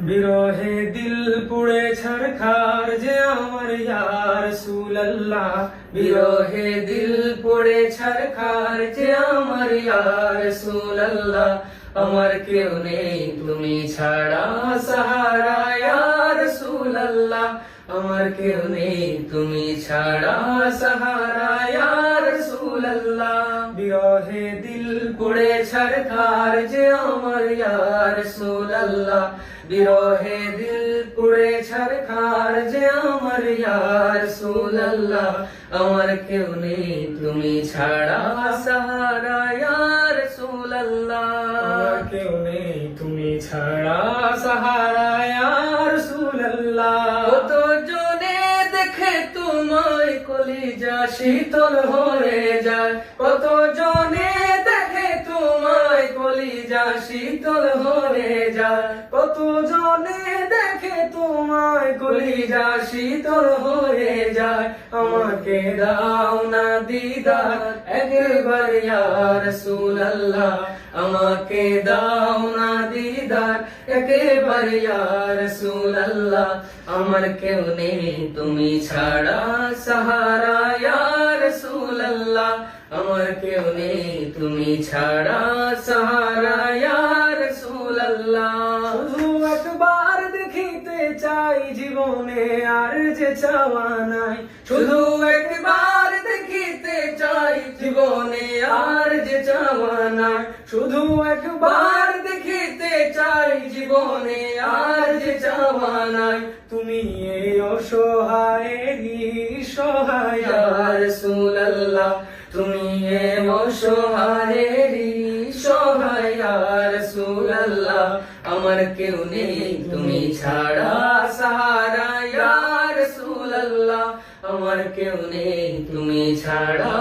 বিরহে দিল পুড়ে ছারখার যে আমার ইয়া রাসূলুল্লাহ, বিরহে দিল পুড়ে ছারখার যে আমার ইয়া রাসূলুল্লাহ। আমার কেউ নেই তুমি ছাড়া সাহারা ইয়া রাসূলুল্লাহ, আমার কেউ নেই তুমি ছাড়া সাহারা ইয়া রাসূলুল্লাহ। বিরহে দিল পুড়ে ছারখার যে আমার ইয়া রাসূলুল্লাহ, বিরহে দিল পুড়ে ছারখার যে আমার ইয়া রাসূলুল্লাহ। আমার কেউ নেই তুমি ছাড়া সাহারা ইয়া রাসূলুল্লাহ, আমার কেউ নেই তুমি ছাড়া সাহারা ইয়া রাসূলুল্লাহ। কত জনে দেখে তোমায় কলিজা শীতল হয়ে যায়, কত জনে দেখে তোমায় কলিজা শীতল হয়ে যায়, কত জনে দেখে তোমায় কলিজা শীতল হয়ে যায়। আমাকে দাও না দিদার একবার ইয়া রাসূলুল্লাহ, আমাকে দাও না দিদার একবার ইয়া রাসূলুল্লাহ। আমার কেউ নেই তুমি ছাড়া সাহারা ইয়া রাসূলুল্লাহ, আমার কেউ নেই তুমি ছাড়া সাহারা ইয়া রাসূলুল্লাহ। শুধু একবার দেখিতে চাই জীবনে আর যে চাওয়া নাই, শুধু একবার দেখিতে চাই জীবনে আর যে চাওয়া নাই, শুধু একবার দেখিতে চাই জীবনে আর যে চাওয়া নাই। তুমি এই অসহায়েরই সহায় ইয়া রাসূলুল্লাহ, তুমি এই অসহায়েরই সহায় ইয়া রাসূলুল্লাহ। আমার কেউ নেই তুমি ছাড়া সাহারা ইয়া রাসূলুল্লাহ, আমার কেউ নেই তুমি ছাড়া